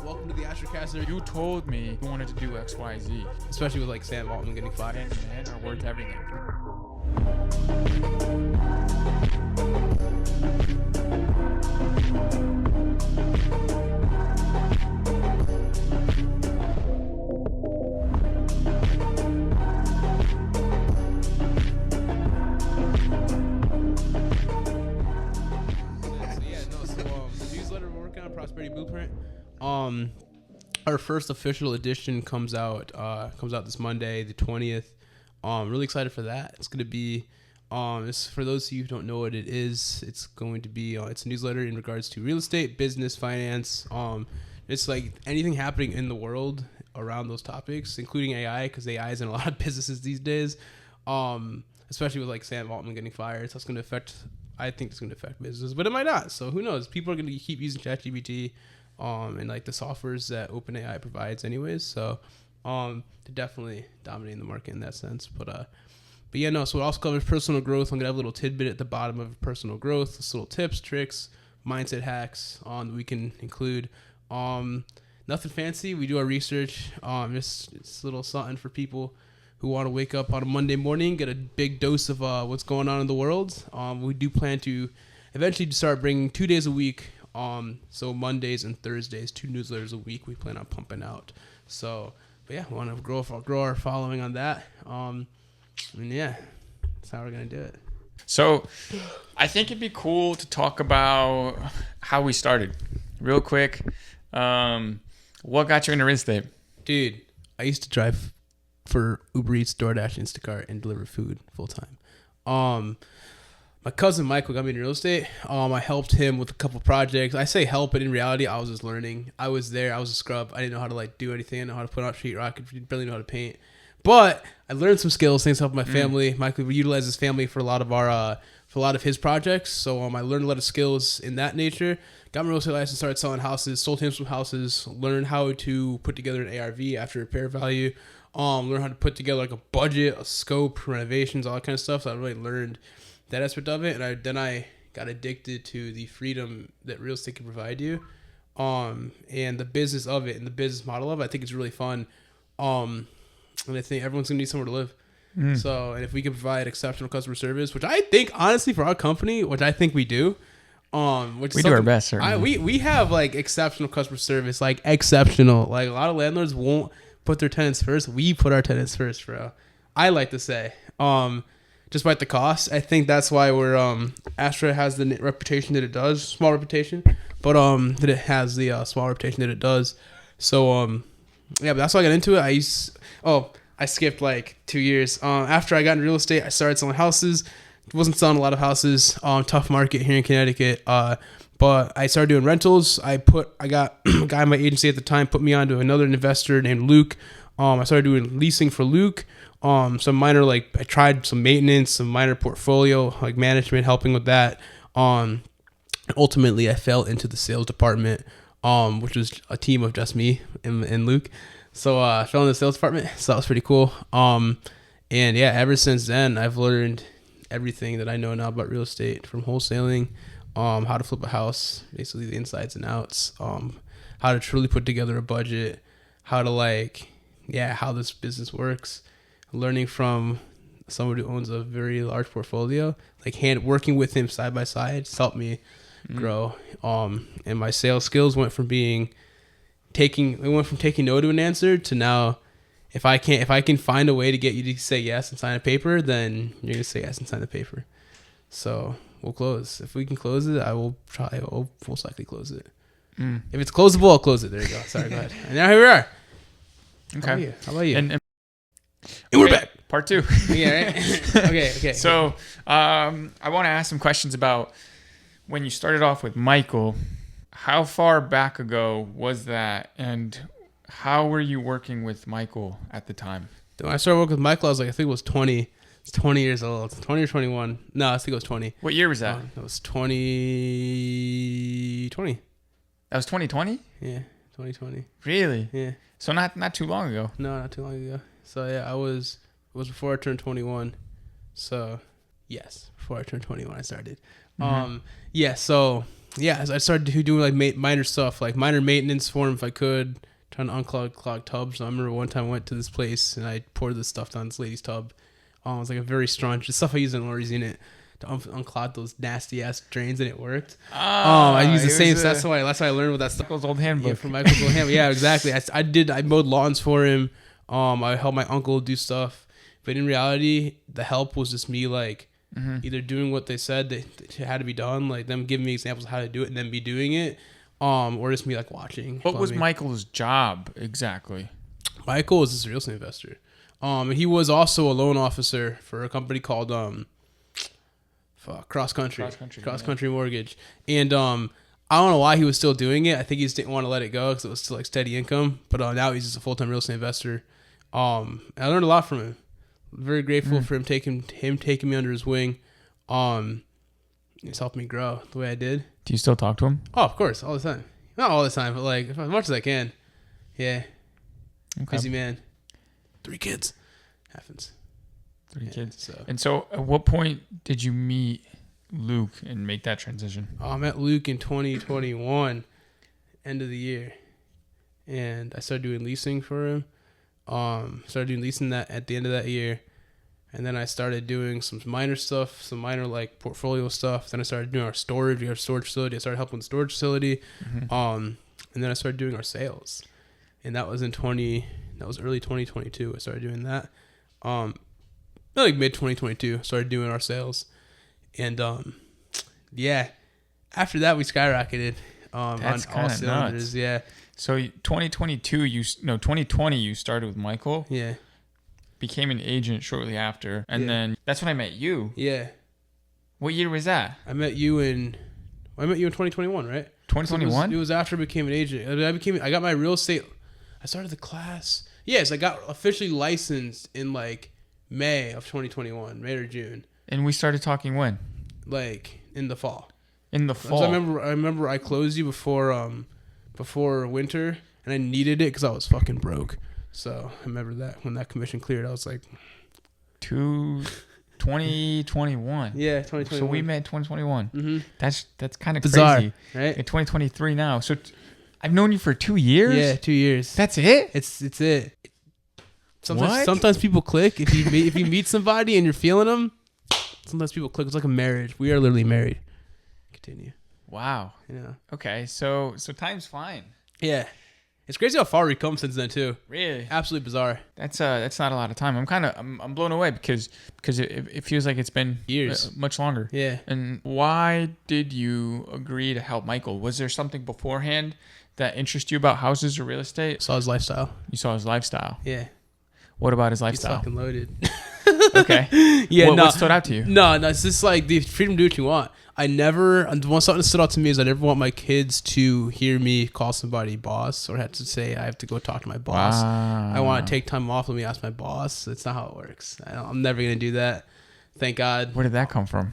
welcome to the AstraCAST. You told me you wanted to do X, Y, Z. Especially with like Sam Altman getting fired. And men are worth everything. Newsletter we're working on, Prosperity Blueprint. Our first official edition comes out this Monday, the 20th. Really excited for that. It's going to be, it's for those of you who don't know what it is, it's going to be, it's a newsletter in regards to real estate, business, finance. It's like anything happening in the world around those topics, including AI, because AI is in a lot of businesses these days, especially with like Sam Altman getting fired. So it's going to affect, I think it's going to affect business, but it might not. So who knows? People are going to keep using ChatGPT and like the softwares that OpenAI provides anyways. So they're definitely dominating the market in that sense. But yeah, no, so it also covers personal growth. I'm going to have a little tidbit at the bottom of personal growth, just little tips, tricks, mindset hacks that we can include. Nothing fancy. We do our research. Just it's a little something for people who want to wake up on a Monday morning, get a big dose of what's going on in the world. We do plan to eventually start bringing 2 days a week. So Mondays and Thursdays, 2 newsletters a week we plan on pumping out. So, but yeah, we want to grow our following on that. And yeah, that's how we're going to do it. So I think it'd be cool to talk about how we started real quick. What got you into real estate? Dude, I used to drive for Uber Eats, DoorDash, Instacart, and deliver food full time. My cousin Michael got me into real estate. I helped him with a couple projects. I say help, but in reality, I was just learning. I was there. I was a scrub. I didn't know how to like do anything. I didn't know how to put out sheetrock. I barely know how to paint. But I learned some skills, things to help my family. Michael utilized his family for a lot of his projects. So I learned a lot of skills in that nature. Got my real estate license, started selling houses, sold him some houses, learned how to put together an ARV after repair value. Learn how to put together like a budget, a scope, renovations, all that kind of stuff. So I really learned that aspect of it. And then I got addicted to the freedom that real estate can provide you. And the business of it and the business model of it, I think it's really fun. And I think everyone's gonna need somewhere to live. So, and if we can provide exceptional customer service, which I think honestly for our company, which I think we do, which we do our best, certainly. We have like exceptional customer service, like exceptional. Like a lot of landlords won't put their tenants first. We put our tenants first, bro. I like to say, despite the cost, I think that's why Astra has the reputation that it does, small reputation, but that it has the small reputation that it does. So yeah, but that's why I got into it. I skipped like 2 years. After I got into real estate, I started selling houses. Wasn't selling a lot of houses. Tough market here in Connecticut. But I started doing rentals. I got a guy in my agency at the time put me on to another investor named Luke. I started doing leasing for Luke. Some minor, like I tried some maintenance, some minor portfolio, like management, helping with that. Ultimately I fell into the sales department, which was a team of just me and Luke. So I fell in the sales department. So that was pretty cool. And yeah, ever since then I've learned everything that I know now about real estate, from wholesaling, how to flip a house, basically the insides and outs, how to truly put together a budget, how to how this business works, learning from someone who owns a very large portfolio, working with him side by side, it's helped me grow. And my sales skills went from taking no to an answer to now, if I can find a way to get you to say yes and sign a paper, then you're going to say yes and sign the paper. So we'll close. If we can close it, I'll most likely close it. If it's closable, I'll close it. There you go. Sorry, go ahead. And now here we are. Okay. How about you? And we're back. Part 2. Yeah, right? Okay. So I want to ask some questions about when you started off with Michael. How far back ago was that? And how were you working with Michael at the time? When I started working with Michael, I was I think it was 20. It's 20 years old. 20 or 21. No, I think it was 20. What year was that? It was 2020. That was 2020? Yeah, 2020. Really? Yeah. So not too long ago. No, not too long ago. So yeah, it was before I turned 21. So yes, before I turned 21, I started. Yeah. So yeah, I started doing like minor stuff, like minor maintenance for him if I could, trying to unclog tubs. So I remember one time I went to this place and I poured this stuff down this lady's tub. It was like a very strong, just stuff I use in an Lori's unit to unclog those nasty ass drains, and it worked. I used the same. That's why I learned with that stuff. Michael's old handbook. Yeah, from Michael's old handbook. Yeah, exactly. I mowed lawns for him. I helped my uncle do stuff, but in reality, the help was just me like either doing what they said that had to be done, like them giving me examples of how to do it, and then me doing it, or just me like watching. What was Michael's job exactly? Michael was a real estate investor. And he was also a loan officer for a company called Cross Country Mortgage. And I don't know why he was still doing it. I think he just didn't want to let it go because it was still like steady income. But now he's just a full-time real estate investor. I learned a lot from him. Very grateful for him taking me under his wing. He's helped me grow the way I did. Do you still talk to him? Oh, of course, all the time. Not all the time, but like as much as I can. Yeah. Okay. Busy man. 3 kids. Happens. 3 kids. So. And so at what point did you meet Luke and make that transition? I met Luke in 2021, end of the year. And I started doing leasing for him. Started doing leasing that at the end of that year. And then I started doing some minor stuff, some minor like portfolio stuff. Then I started doing our storage. We have a storage facility. I started helping with the storage facility. And then I started doing our sales. And that was early 2022. I started doing that. Like mid 2022, started doing our sales. And yeah, after that we skyrocketed on all cylinders. Nuts. Yeah. So 2020 you started with Michael. Yeah. Became an agent shortly after, and then that's when I met you. Yeah. What year was that? I met you in 2021, right? 2021. It was after I became an agent. I got my real estate. I started the class. Yes, I got officially licensed in like May of 2021, May or June. And we started talking when? Like in the fall. In the fall. So I remember I closed you before winter, and I needed it because I was fucking broke. So I remember that when that commission cleared, I was like, 2021. Yeah, 2021. So we met 2021. Mm-hmm. That's kind of bizarre, crazy, right? In 2023 now. So I've known you for 2 years. Yeah, 2 years. That's it. It's it. Sometimes people click if you meet somebody and you're feeling them. Sometimes people click. It's like a marriage. We are literally married. Continue. Wow. Yeah. Okay. So time's flying. Yeah. It's crazy how far we've come since then too. Really? Absolutely bizarre. That's not a lot of time. I'm blown away because it feels like it's been years, much longer. Yeah. And why did you agree to help Michael? Was there something beforehand that interested you about houses or real estate? Saw his lifestyle. You saw his lifestyle. Yeah. What about his lifestyle? He's fucking loaded. Okay. Yeah. What stood out to you? No. It's just like the freedom to do what you want. Something that stood out to me is I never want my kids to hear me call somebody boss or have to say I have to go talk to my boss. Wow. I want to take time off. Let me ask my boss. That's not how it works. I'm never going to do that. Thank God. Where did that come from?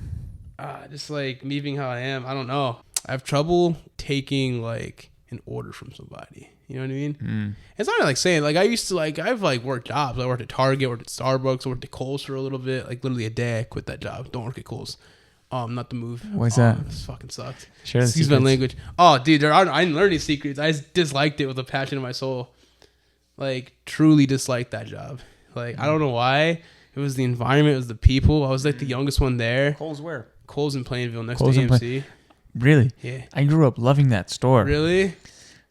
Just like me being how I am. I don't know. I have trouble taking like an order from somebody. You know what I mean? It's not like saying like I used to like I've like worked jobs. I worked at Target, worked at Starbucks, worked at Kohl's for a little bit. Like literally a day I quit that job. Don't work at Kohl's. Not the move. What's that? This fucking sucked. Share the Excuse secrets. my language. Oh, dude, I didn't learn these secrets. I just disliked it with a passion in my soul. Like, truly disliked that job. Like, I don't know why. It was the environment. It was the people. I was like the youngest one there. Kohl's where? Kohl's in Plainville next Kohl's to AMC. Really? Yeah. I grew up loving that store. Really?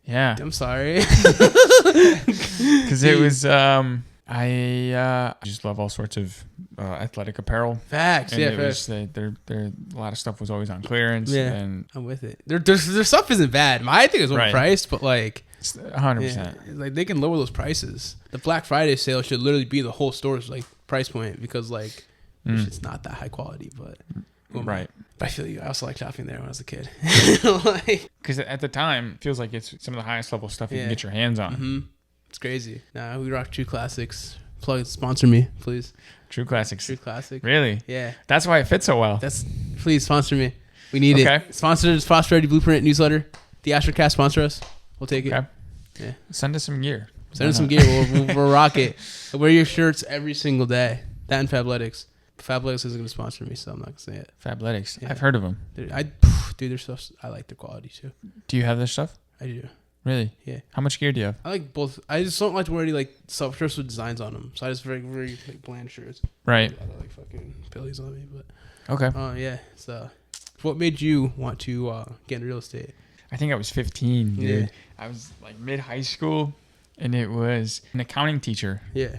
Yeah. I'm sorry. Because it was, I just love all sorts of athletic apparel. Facts. And Yeah, it facts. was, a lot of stuff was always on clearance. Yeah. And I'm with it. Their stuff isn't bad. I think it's overpriced, but like 100%. Yeah, like they can lower those prices. The Black Friday sale should literally be the whole store's like price point because like it's not that high quality, but right. But I feel you. I also like shopping there when I was a kid. Because at the time, it feels like it's some of the highest level stuff you can get your hands on. Mm-hmm. It's crazy. Nah, we rock True Classics. Sponsor me, please. True Classics. True Classic. Really? Yeah. That's why it fits so well. Please sponsor me. We need it. Sponsor the Prosperity Blueprint newsletter. The AstraCAST sponsor us. We'll take it. Okay. Yeah. Send us some gear. Send us some gear. We'll rock it. Wear your shirts every single day. That and Fabletics. Fabletics isn't gonna sponsor me, so I'm not gonna say it. Fabletics. Yeah. I've heard of them. Dude, their stuff. I like their quality too. Do you have their stuff? I do. Really? Yeah. How much gear do you have? I like both. I just don't like to wear any like shirts with designs on them. So I just very like bland shirts. Right. A lot of like fucking pillies on me, but. Okay. Yeah. So, what made you want to get in real estate? I think I was 15. Dude. Yeah. I was like mid high school, and it was an accounting teacher. Yeah.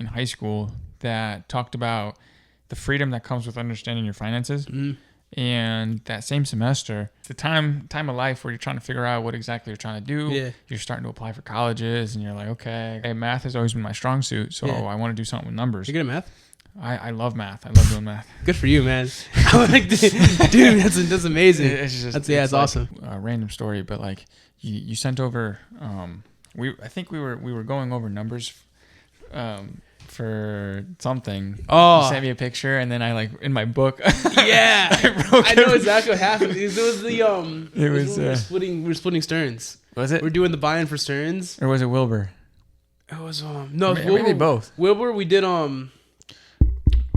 In high school that talked about the freedom that comes with understanding your finances. Mm-hmm. And that same semester, the time of life where you're trying to figure out what exactly you're trying to do. Yeah. You're starting to apply for colleges, and you're like, okay, math has always been my strong suit, so I want to do something with numbers. You good at math? I love math. I love doing math. Good for you, man. I'm like, dude, that's amazing. It's awesome. A random story, but like you sent over. I think we were going over numbers. For something. Oh, you sent me a picture, and then I like in my book. Yeah, I know exactly what happened. It was the we're splitting Stearns. Was it? We're doing the buy-in for Stearns, or was it Wilbur? It was no, it was maybe both. Wilbur, we did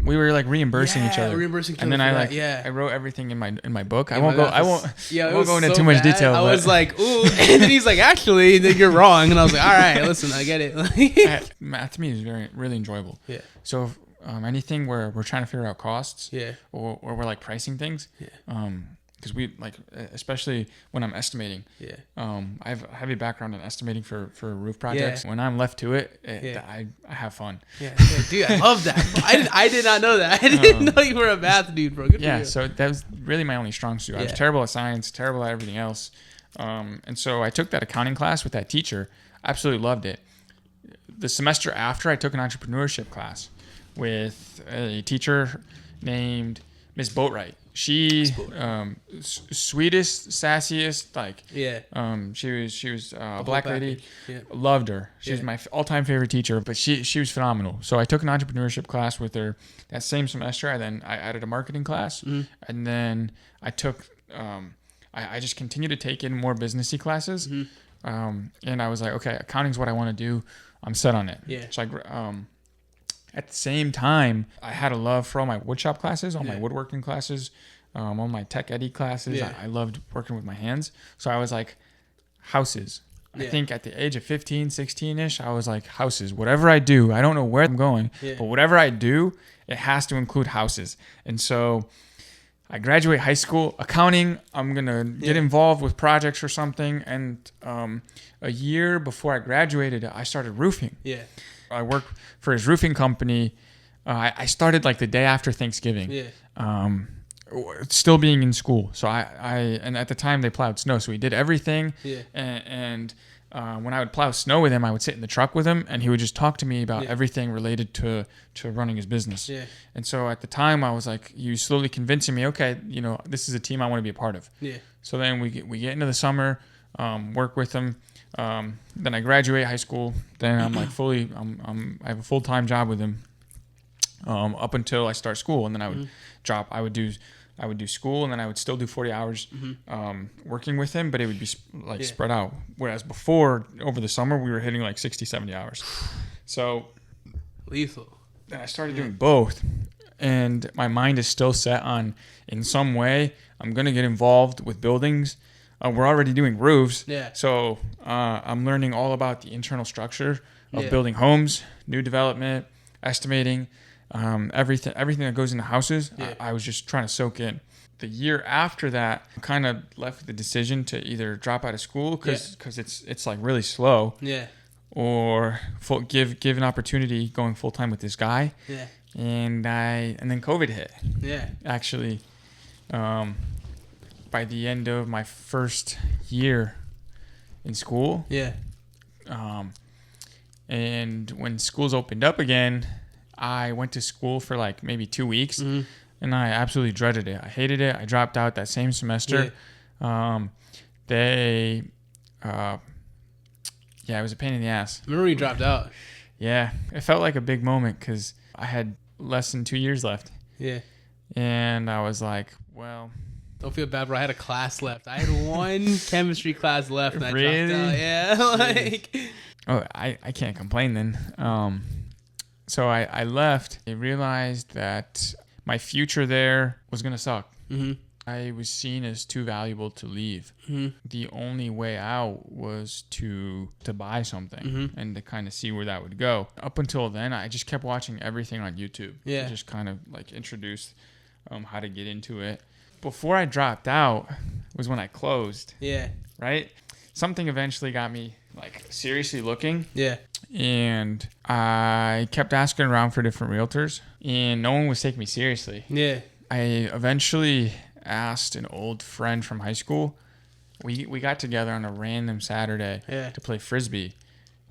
we were like reimbursing each other, and then I wrote everything in my book. Yeah, I won't go into too much detail. I was like, ooh, and then he's like, actually, you're wrong, and I was like, all right, listen, I get it. Math to me is really enjoyable. Yeah. So anything where we're trying to figure out costs, or we're like pricing things, because we like, especially when I'm estimating. Yeah. I have a heavy background in estimating for roof projects. Yeah. When I'm left to it, I have fun. Yeah. Dude, I love that. I did not know that. I didn't know you were a math dude, bro. Good for you. So that was really my only strong suit. I was terrible at science, terrible at everything else. And so I took that accounting class with that teacher. Absolutely loved it. The semester after, I took an entrepreneurship class with a teacher named Miss Boatwright. She sweetest, sassiest, like she was a black lady. Yeah. Loved her. She was my all-time favorite teacher, but she was phenomenal. So I took an entrepreneurship class with her that same semester. I added a marketing class, and then I took I just continued to take in more businessy classes, and I was like, okay, accounting's what I want to do. I'm set on it. Yeah. So at the same time, I had a love for all my woodshop classes, all my woodworking classes, all my tech ed classes. Yeah. I loved working with my hands. So I was like, houses. I think at the age of 15, 16-ish, I was like, houses. Whatever I do, I don't know where I'm going, but whatever I do, it has to include houses. And so I graduate high school, accounting, I'm going to get involved with projects or something. And a year before I graduated, I started roofing. Yeah. I worked for his roofing company. I started like the day after Thanksgiving. Yeah. Still being in school. So and at the time they plowed snow. So we did everything. Yeah. And when I would plow snow with him, I would sit in the truck with him, and he would just talk to me about everything related to running his business. Yeah. And so at the time I was like, you slowly convincing me, okay, this is a team I want to be a part of. Yeah. So then we get into the summer, work with him. Then I graduate high school. Then I'm like I have a full-time job with him up until I start school, and then I would drop. I would do school, and then I would still do 40 hours working with him, but it would be spread out. Whereas before, over the summer, we were hitting like 60, 70 hours. So lethal. Then I started doing both, and my mind is still set on, in some way, I'm going to get involved with buildings. We're already doing roofs. Yeah. So I'm learning all about the internal structure of building homes, new development, estimating, everything that goes into houses. Yeah. I was just trying to soak in. The year after that, I kind of left with the decision to either drop out of school because it's like really slow. Yeah. Or give an opportunity going full time with this guy. Yeah. And then COVID hit. Yeah. Actually, by the end of my first year in school. Yeah. And when schools opened up again, I went to school for like maybe 2 weeks, and I absolutely dreaded it. I hated it. I dropped out that same semester. Yeah. It was a pain in the ass. Remember when you dropped out? Yeah. It felt like a big moment because I had less than 2 years left. Yeah. And I was like, well... Don't feel bad, bro. I had a class left. I had one chemistry class left, and really? I dropped out. Yeah, Oh, I can't complain then. So I left. I realized that my future there was going to suck. Mm-hmm. I was seen as too valuable to leave. Mm-hmm. The only way out was to buy something and to kind of see where that would go. Up until then, I just kept watching everything on YouTube. Yeah. Just kind of like introduced how to get into it. Before I dropped out was when I closed. Yeah. Right? Something eventually got me like seriously looking. Yeah. And I kept asking around for different realtors and no one was taking me seriously. Yeah. I eventually asked an old friend from high school. We got together on a random Saturday to play frisbee,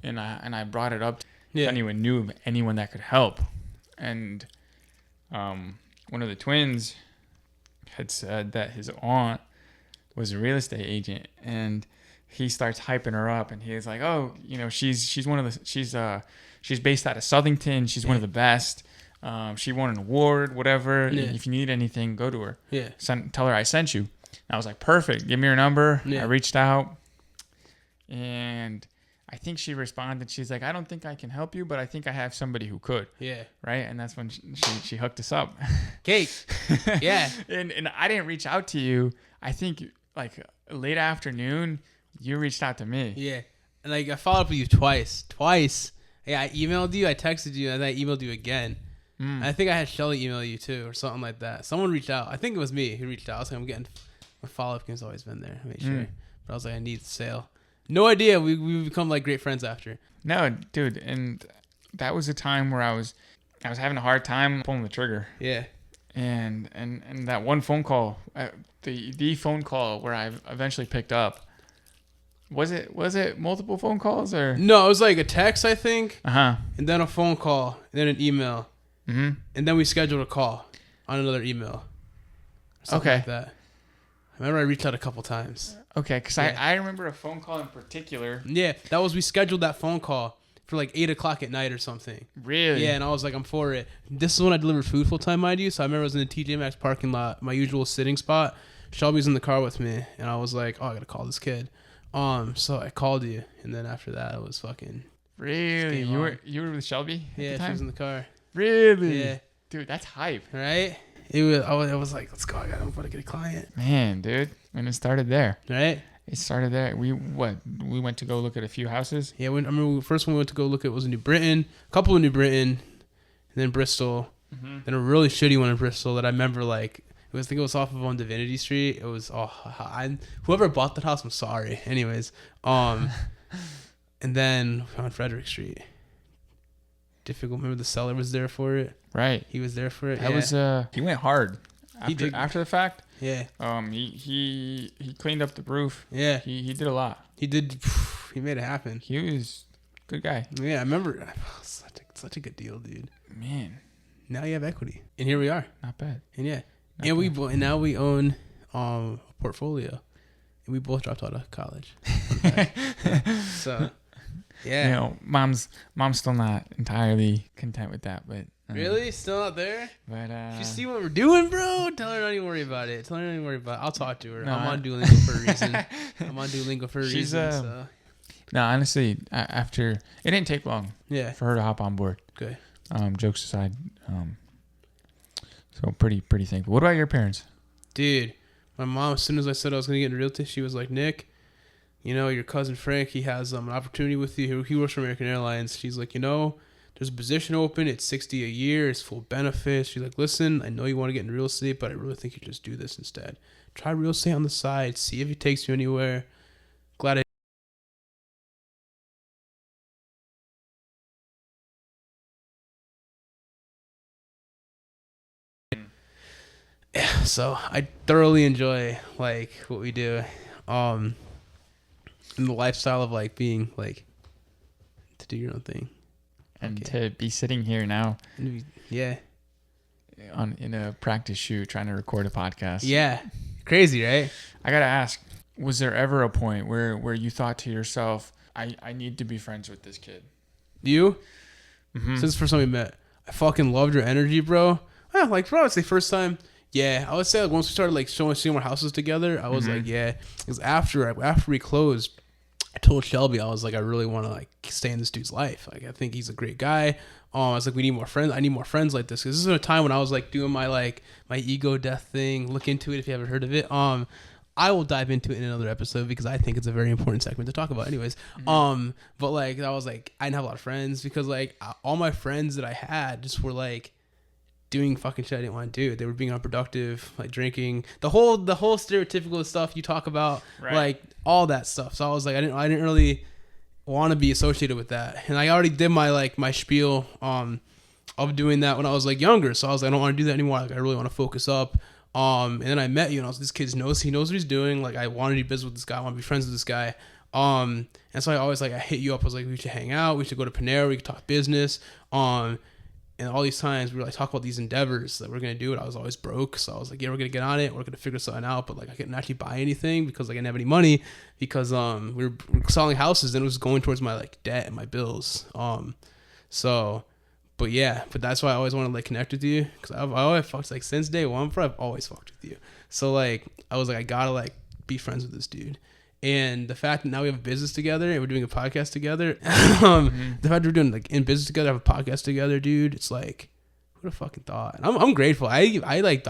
and I brought it up if anyone knew of anyone that could help. And one of the twins had said that his aunt was a real estate agent, and he starts hyping her up, and he's like, "Oh, you know, she's based out of Southington. She's one of the best. She won an award, whatever. Yeah. If you need anything, go to her. Yeah. Tell her I sent you." And I was like, "Perfect. Give me her number." Yeah. I reached out, and I think she responded. She's like, "I don't think I can help you, but I think I have somebody who could." Yeah. Right. And that's when she hooked us up. Cake. Yeah. And I didn't reach out to you. I think like late afternoon, you reached out to me. Yeah. And like I followed up with you twice. Yeah, I emailed you, I texted you, and then I emailed you again. I think I had Shelly email you too, or something like that. Someone reached out. I think it was me who reached out. I was like, I'm getting my follow-up game's always been there. Make sure. But I was like, I need the sale. No idea. We become like great friends after. No, dude, and that was a time where I was having a hard time pulling the trigger. Yeah. And that one phone call, the phone call where I eventually picked up. Was it multiple phone calls or? No, it was like a text, I think. And then a phone call, and then an email. And then we scheduled a call on another email. Something like that. I remember I reached out a couple times. Okay, because I remember a phone call in particular. Yeah, we scheduled that phone call for like 8 o'clock at night or something. Really? Yeah, and I was like, I'm for it. This is when I delivered food full time, mind you. So I remember I was in the TJ Maxx parking lot, my usual sitting spot. Shelby's in the car with me, and I was like, oh, I gotta call this kid. So I called you, and then after that, it was fucking. Really? You were with Shelby? Yeah, she was in the car. Really? Yeah, dude, that's hype, right? I was like, let's go. I'm gonna get a client. Man, dude, and it started there. Right? It started there. We went to go look at a few houses. Yeah, I remember the first one we went to go look at was in New Britain, a couple in New Britain, and then Bristol, then a really shitty one in Bristol that I remember like. I think it was off of on Divinity Street. It was whoever bought that house, I'm sorry. Anyways, and then on Frederick Street. Difficult. Remember the seller was there for it. Right. He was there for it. That was he went hard. After the fact. Yeah. He cleaned up the roof. Yeah. He did a lot. He did. He made it happen. He was a good guy. Yeah, I remember. Such a good deal, dude. Man. Now you have equity, and here we are. Not bad. And yeah. And now we own a portfolio, and we both dropped out of college. So, yeah. You know, mom's still not entirely content with that, but really, still not there. But you see what we're doing, bro? Tell her not even worry about it. I'll talk to her. No, I'm on Duolingo for a reason. She's no, honestly, after it didn't take long. Yeah. For her to hop on board. Okay. Jokes aside, so pretty thankful. What about your parents? Dude, my mom, as soon as I said I was going to get into realty, she was like, Nick, you know, your cousin Frank, he has an opportunity with you. He works for American Airlines. She's like, you know, there's a position open. It's $60 a year. It's full benefits. She's like, listen, I know you want to get into real estate, but I really think you just do this instead. Try real estate on the side. See if it takes you anywhere. Glad I so I thoroughly enjoy like what we do, and the lifestyle of like being like to do your own thing, and to be sitting here now, yeah, in a practice shoot trying to record a podcast. Yeah, crazy, right? I gotta ask, was there ever a point where you thought to yourself, I need to be friends with this kid? You? Since the first time we met, I fucking loved your energy, bro. Like, bro, it's the first time. Yeah, I would say like once we started like seeing more houses together, I was like, yeah. Because after we closed, I told Shelby, I was like, I really want to like stay in this dude's life. Like, I think he's a great guy. I was like, we need more friends. I need more friends like this. Cause this is a time when I was like doing my ego death thing. Look into it if you haven't heard of it. I will dive into it in another episode because I think it's a very important segment to talk about anyways. But like, I was like, I didn't have a lot of friends because like all my friends that I had just were like doing fucking shit I didn't want to do. They were being unproductive, like drinking, the whole stereotypical stuff you talk about, right. Like all that stuff. So I was like, I didn't really want to be associated with that. And I already did my spiel, of doing that when I was like younger. So I was like, I don't want to do that anymore. Like I really want to focus up. And then I met you, and I was like, this kid knows what he's doing. Like I want to do business with this guy. I want to be friends with this guy. And so I always I hit you up. I was like, we should hang out. We should go to Panera. We could talk business. And all these times we were like talk about these endeavors that we're gonna do. And I was always broke, so I was like, yeah, we're gonna get on it. We're gonna figure something out. But like I couldn't actually buy anything because like I didn't have any money because we were selling houses and it was going towards my like debt and my bills. But yeah, but that's why I always want to like connect with you because I always fucked like since day one. I've always fucked with you. So like I was like I gotta like be friends with this dude. And the fact that now we have a business together and we're doing a podcast together, the fact we're doing like in business together, have a podcast together, dude, it's like, who'd have fucking thought? And I'm grateful. I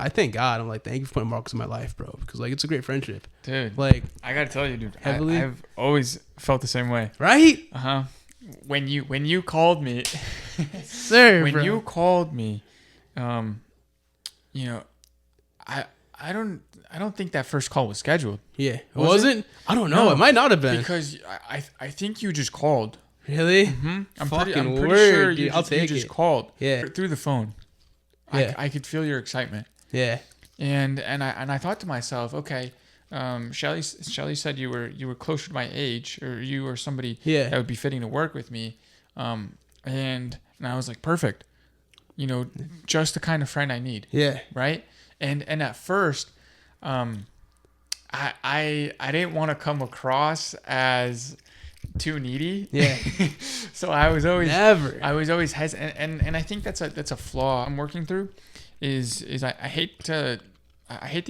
thank God. I'm like, thank you for putting Marcus in my life, bro, because like it's a great friendship, dude. Like I gotta tell you, dude, heavily, I've always felt the same way, right? When you called me, sir, when bro. you called me, I don't think that first call was scheduled. Yeah, wasn't? I don't know. No, it might not have been because I think you just called. Really? Mm-hmm. I'm fucking pretty sure dude. I'll take it. You just called. Yeah, through the phone. Yeah, I could feel your excitement. Yeah, and I thought to myself, okay, Shelly said you were closer to my age, or you were somebody that would be fitting to work with me, and I was like, perfect, just the kind of friend I need. Yeah, right. And at first, I didn't want to come across as too needy. Yeah. So I was always hesitant, and I think that's a flaw I'm working through. Is I hate the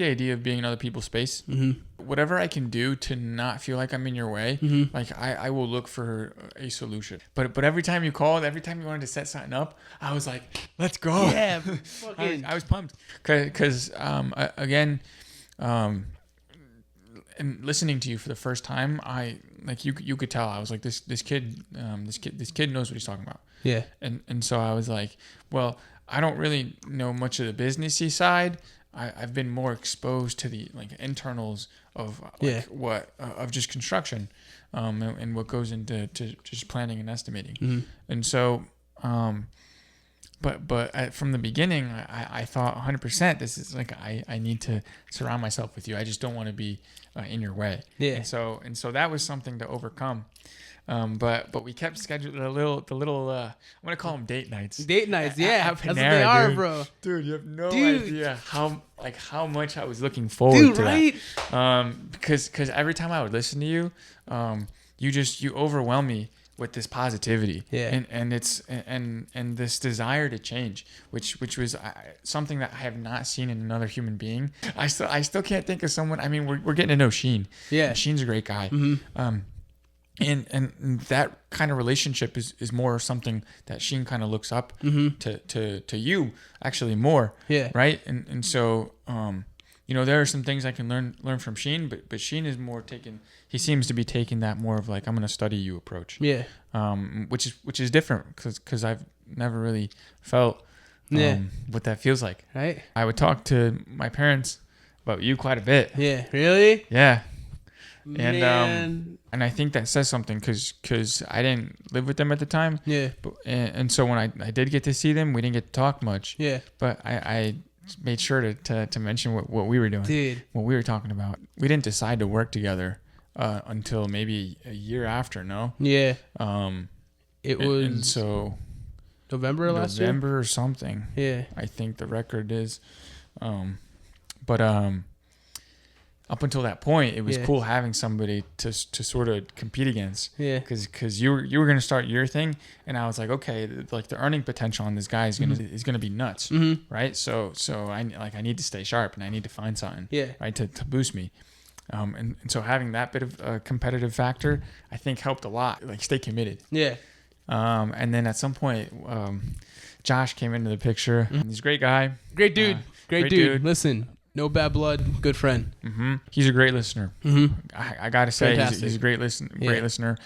idea of being in other people's space. Mm-hmm. Whatever I can do to not feel like I'm in your way, mm-hmm. like I will look for a solution. But every time you called, every time you wanted to set something up, I was like, let's go. Yeah, I was pumped because again, and listening to you for the first time, I like you could tell I was like this kid knows what he's talking about. Yeah. And so I was like, well, I don't really know much of the businessy side. I've been more exposed to the like internals of of just construction, and what goes into just planning and estimating. Mm-hmm. And so, but from the beginning, I thought 100% this is like I need to surround myself with you. I just don't want to be in your way. Yeah. And so that was something to overcome. But we kept scheduling the little I'm gonna call them date nights. Date nights, yeah, that's what they are, bro. Dude, you have no idea how much I was looking forward to right? that. Because every time I would listen to you, you overwhelm me with this positivity, and it's and this desire to change, which was something that I have not seen in another human being. I still can't think of someone. I mean, we're getting to know Sheen. Yeah, Sheen's a great guy. Mm-hmm. And that kind of relationship is more something that Sheen kind of looks up to you actually more. Yeah. Right. And so, there are some things I can learn from Sheen, but Sheen is more he seems to be taking that more of like, I'm going to study you approach. Yeah. Which is different because I've never really felt what that feels like. Right. I would talk to my parents about you quite a bit. Yeah. Really? Yeah. And I think that says something because I didn't live with them at the time. Yeah. And so when I did get to see them, we didn't get to talk much. Yeah. But I made sure to mention what we were doing. Dude. What we were talking about. We didn't decide to work together until maybe a year after, no? Yeah. It was... And so... November last year? November or something. Yeah. I think the record is. But up until that point, it was cool having somebody to sort of compete against. Yeah. Because you were going to start your thing, and I was like, okay, like the earning potential on this guy is gonna be nuts, right? So I need to stay sharp, and I need to find something, right, to boost me. And so having that bit of a competitive factor, I think helped a lot. Like stay committed. Yeah. And then at some point, Josh came into the picture. He's a great guy. Great dude. Great dude. Listen, no bad blood. Good friend. He's a great listener. I got to say, he's a great listener.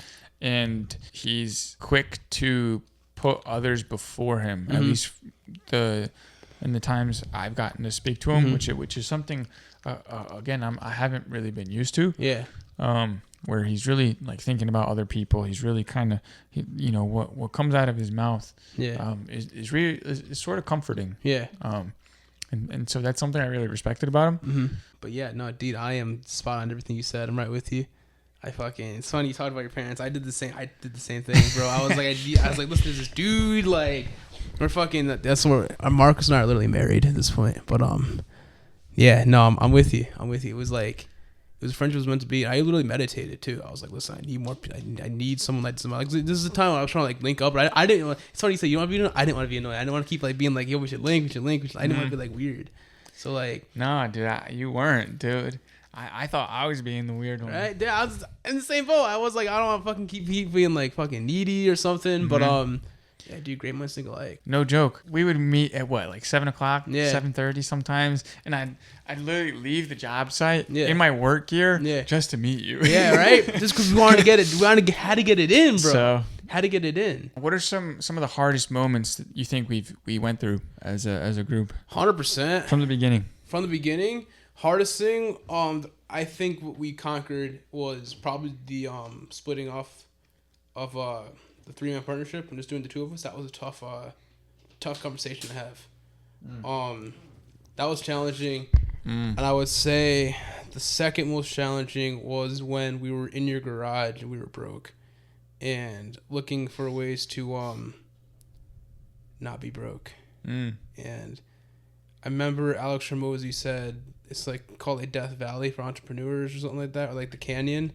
And he's quick to put others before him, at least in the times I've gotten to speak to him, which is something, again, I haven't really been used to. Yeah. Where he's really like thinking about other people. He's really kind of, what comes out of his mouth is sort of comforting. Yeah. And so that's something I really respected about him. But yeah, no, dude, I am spot on everything you said. I'm right with you. It's funny you talked about your parents. I did the same thing, bro. I was like, listen to this dude. Like, we're fucking. That's where Marcus and I are literally married at this point. But yeah, no, I'm with you. It was like, it was friendship was meant to be. I literally meditated too. I was like, listen, I need more. I need someone like somebody. Like, this is the time when I was trying to like link up. But I didn't. It's funny you say you don't want to be annoyed. I didn't want to be annoyed. I didn't want to keep like being like, yo, we should link. I didn't want to be like weird. So like, no, dude, you weren't, dude. I thought I was being the weird one. Right? Yeah, I was in the same boat. I was like, I don't want to fucking keep being like fucking needy or something. But yeah, dude, great minds think alike. No joke. We would meet at what, like 7:00, yeah. 7:30 sometimes, and I'd literally leave the job site in my work gear just to meet you. Yeah, right. Just because we wanted to get it, had to get it in, bro. So had to get it in. What are some of the hardest moments that you think we went through as a group? 100% from the beginning. From the beginning, hardest thing. I think what we conquered was probably the splitting off of the 3-man partnership and just doing the 2 of us. That was a tough conversation to have. That was challenging. And I would say the second most challenging was when we were in your garage and we were broke and looking for ways to not be broke. And I remember Alex Ramosi said it's like called a Death Valley for entrepreneurs or something like that, or like the canyon.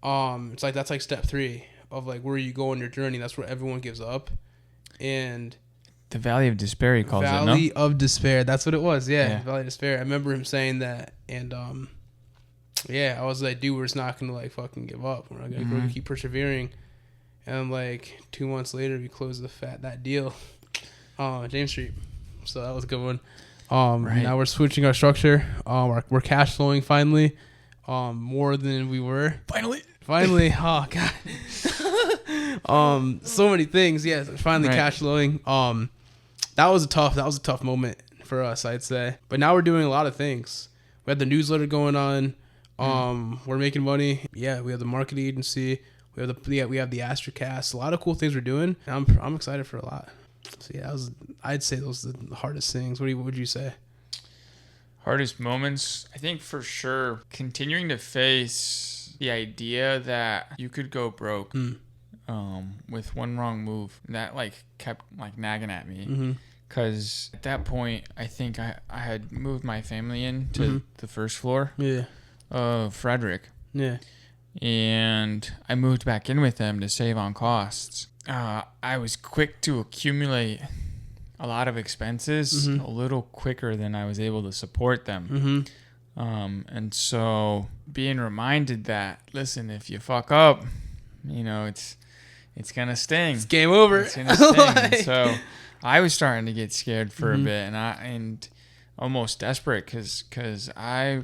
It's like that's like step 3 of like where you go on your journey. That's where everyone gives up. And the Valley of Despair, he calls Valley it, no? of Despair. That's what it was. Yeah, Valley of Despair. I remember him saying that, and yeah, I was like, dude, we're just not gonna like fucking give up. We're gonna keep persevering. And like 2 months later, we closed that deal, James Street. So that was a good one. Right. Now we're switching our structure. We're cash flowing finally, more than we were. Finally. Oh god. So many things. Yeah, finally cash flowing. That was a tough moment for us, I'd say. But now we're doing a lot of things. We had the newsletter going on. We're making money. Yeah, we have the marketing agency. We have the AstraCAST. A lot of cool things we're doing. And I'm excited for a lot. So yeah, I'd say those are the hardest things. What would you say? Hardest moments, I think for sure continuing to face the idea that you could go broke with one wrong move. That like kept like nagging at me. Because at that point, I think I had moved my family in to the first floor of Frederick. Yeah. And I moved back in with them to save on costs. I was quick to accumulate a lot of expenses a little quicker than I was able to support them. And so being reminded that, listen, if you fuck up, it's going to sting. It's game over. It's going to sting. So I was starting to get scared for a bit and almost desperate because I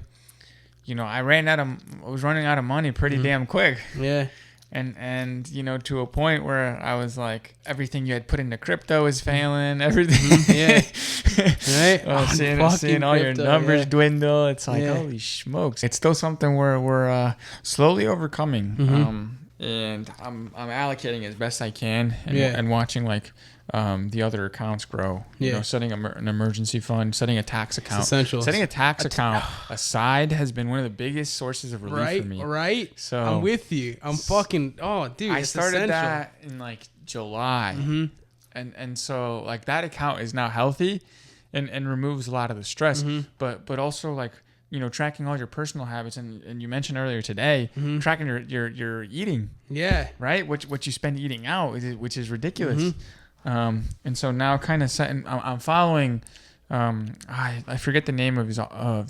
was running out of money pretty damn quick. Yeah. And to a point where I was like, everything you had put into crypto is failing. Everything. Yeah. Right? Well, seeing all your numbers dwindle. It's like, holy smokes. It's still something we're slowly overcoming. And I'm allocating as best I can and watching like the other accounts grow. Setting an emergency fund, setting a tax account. It's essential. Setting a tax account aside has been one of the biggest sources of relief for me. Right. So I'm with you. I'm fucking dude. I started that in like July, and so like that account is now healthy, and removes a lot of the stress. But also like tracking all your personal habits, and you mentioned earlier today, tracking your eating. Yeah. Right. What you spend eating out, which is ridiculous. And so now kind of I'm following I forget the name of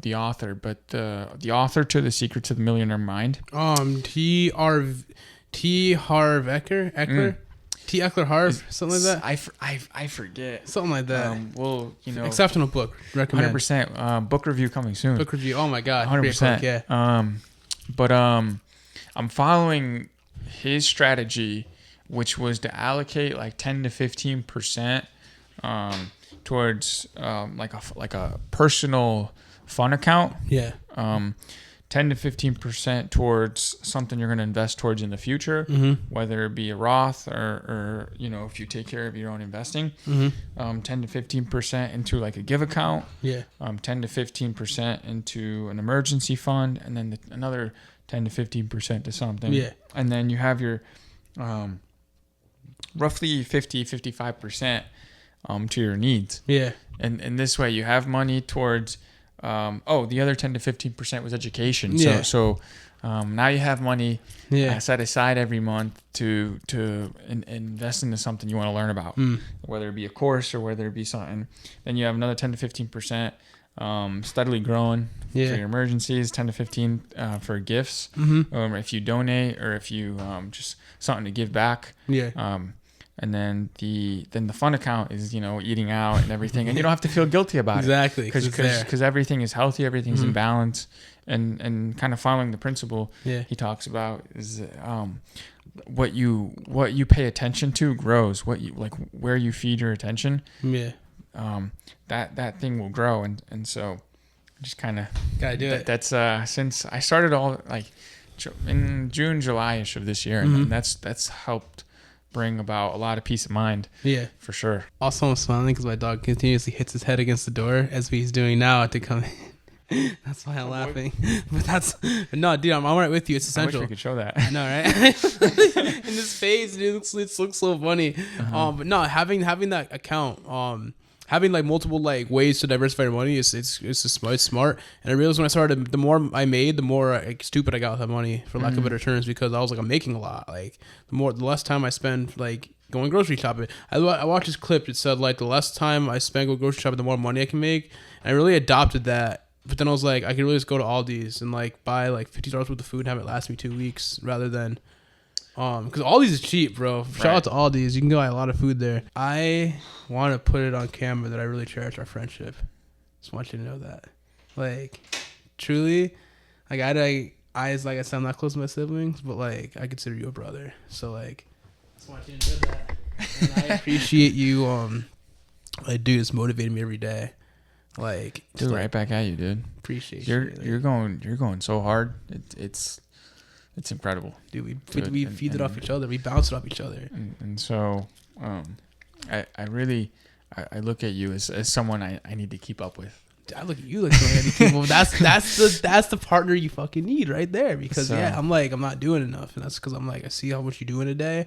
the author, but the author to The Secrets of the Millionaire Mind. T. Harv Eckler. T. Eckler Harv, something like that. I forget. Something like that. Well, exceptional book. Recommend. 100%. Book review coming soon. Book review. Oh my god. 100%. Yeah. But I'm following his strategy, which was to allocate like 10 to 15% towards like a personal fund account. Yeah. 10 to 15% towards something you're going to invest towards in the future, whether it be a Roth or if you take care of your own investing. 10 to 15% into like a give account. Yeah. 10 to 15% into an emergency fund, and then another 10 to 15% to something. Yeah. And then you have your roughly 55% to your needs. Yeah. And this way you have money towards the other 10 to 15% was education. Yeah. So now you have money Yeah. set aside every month to invest into something you want to learn about, whether it be a course or whether it be something. Then you have another 10 to 15% steadily growing for your emergencies, 10 to 15 for gifts, if you donate or if you just something to give back. Yeah. And then the fund account is eating out and everything, and you don't have to feel guilty about exactly, because everything is healthy, everything's in balance, and kind of following the principle he talks about is what you pay attention to grows. What you like, where you feed your attention, that thing will grow, and so just kind of gotta do it. That's since I started all like in June, July-ish of this year, and that's helped bring about a lot of peace of mind. Yeah, for sure. Also, I'm smiling because my dog continuously hits his head against the door as he's doing now to come in. That's why I'm laughing. But no, dude, I'm right with you. It's essential. I wish we could show that. I know, right? In this face, dude, it looks so funny. But no, having that account, having like multiple like ways to diversify your money it's smart. And I realized when I started, the more I made, the more like, stupid I got with that money, for lack of better terms, because I was like, I'm making a lot. Like the less time I spend like going grocery shopping. I watched this clip. It said like the less time I spend going grocery shopping, the more money I can make. And I really adopted that. But then I was like, I could really just go to Aldi's and like buy like $50 worth of food and have it last me 2 weeks rather than because Aldi's is cheap, bro. Shout out to Aldi's. You can go buy a lot of food there. I want to put it on camera that I really cherish our friendship. Just want you to know that. Like, truly, like I said, I'm not close to my siblings, but like I consider you a brother. So like, just want you to know that. And I appreciate you. Like, dude, it's motivating me every day. Like, dude, right back at you, dude. Appreciate you. You're going so hard. It's incredible, dude. We feed it off each other. We bounce it off each other. And so, I really look at you as someone I need to keep up with. I look at you like someone I need to keep up with. That's the partner you fucking need right there. Because I'm like, I'm not doing enough, and that's because I'm like, I see how much you do in a day.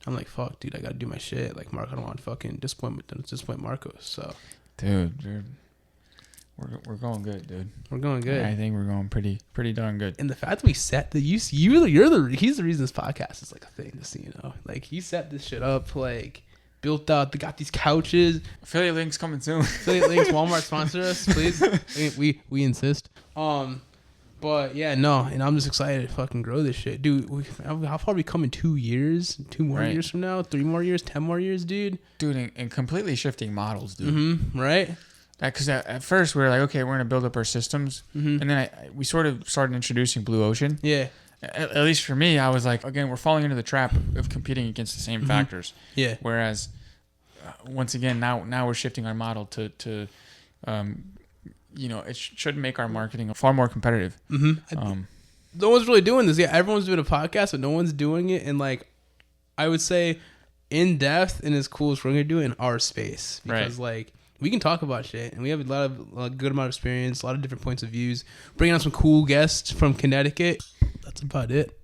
I'm like, fuck, dude, I gotta do my shit. Like, Mark, I don't want to fucking disappoint Marcos. So, dude. We're going good, dude. We're going good. I think we're going pretty darn good. And the fact that we set he's the reason this podcast is like a thing, just so you know. Like, he set this shit up, like built out. They got these couches. Affiliate links coming soon. Affiliate links. Walmart sponsor us, please. We insist. But yeah, no, and I'm just excited to fucking grow this shit, dude. How far are we come in 2 years? 2 more years from now? 3 more years? 10 more years, dude? Dude, and completely shifting models, dude. Right. Because at first we were like, okay, we're gonna build up our systems, and then we sort of started introducing Blue Ocean. Yeah. At least for me, I was like, again, we're falling into the trap of competing against the same factors. Yeah. Whereas, once again, now we're shifting our model to it should make our marketing far more competitive. No one's really doing this. Yeah, everyone's doing a podcast, but no one's doing it in, like, I would say, in depth and as cool as we're gonna do it in our space. Because like, we can talk about shit, and we have a good amount of experience, a lot of different points of views. Bringing on some cool guests from Connecticut. That's about it.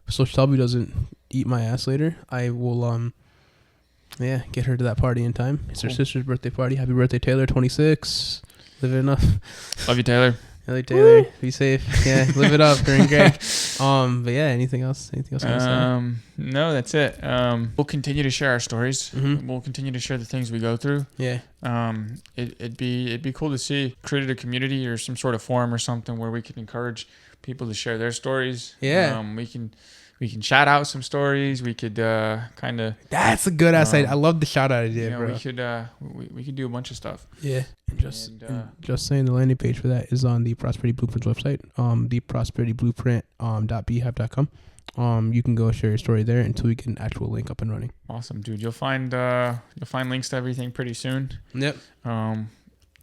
So Shelby doesn't eat my ass later, I will get her to that party in time. It's her sister's birthday party. Happy birthday, Taylor. 26. Live it enough. Love you, Taylor. Love you, Taylor. Woo! Be safe. Yeah, live it up. Greg. But yeah, anything else? Anything else? You wanna No, that's it. We'll continue to share our stories. Mhm. We'll continue to share the things we go through. say? It'd be cool to see created a community or some sort of forum or something where we can encourage people to share their stories. Yeah. We can shout out some stories. We could kind of. That's a good ass idea. I love the shout out idea, You know, bro. we could do a bunch of stuff. Yeah. And just saying, the landing page for that is on the Prosperity Blueprints website. The prosperityblueprint.beehive.com. You can go share your story there until we get an actual link up and running. Awesome, dude. You'll find links to everything pretty soon. Yep. You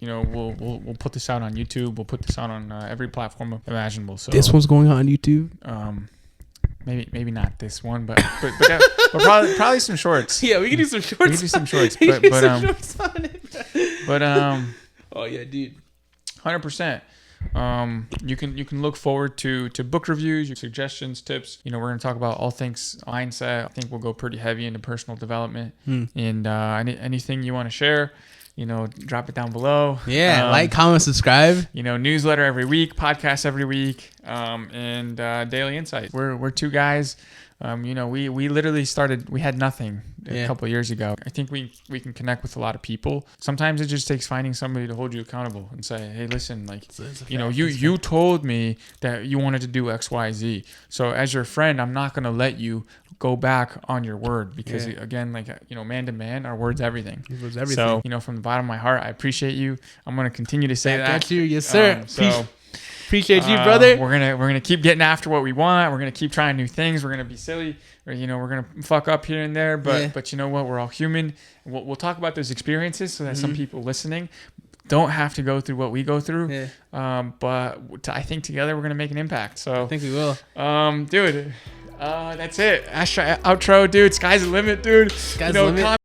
know, we'll put this out on YouTube. We'll put this out on every platform imaginable. So This one's going on YouTube. Maybe not this one, but probably some shorts. Yeah, we can do some shorts. We can do some shorts, but oh yeah, dude. 100%. You can look forward to book reviews, your suggestions, tips. You know, we're going to talk about all things mindset. I think we'll go pretty heavy into personal development. And anything you want to share, you know, drop it down below. Yeah, like, comment, subscribe. You know, newsletter every week, podcast every week, and daily insight. We're two guys. You know, we literally started. We had nothing a couple of years ago. I think we can connect with a lot of people. Sometimes it just takes finding somebody to hold you accountable and say, hey, listen, like, you know, you told me that you wanted to do X, Y, Z. So as your friend, I'm not gonna let you go back on your word because again, like, you know, man to man, our word's everything. It was everything. So, you know, from the bottom of my heart, I appreciate you. I'm gonna continue to say that. Got you, yes, sir. Appreciate you, brother. We're gonna keep getting after what we want. We're gonna keep trying new things. We're gonna be silly, or you know, we're gonna fuck up here and there. But you know what? We're all human. We'll talk about those experiences so that some people listening don't have to go through what we go through. But I think together we're gonna make an impact. So I think we will. Dude. That's it. Astra outro, dude. Sky's the limit, dude. Sky's the limit.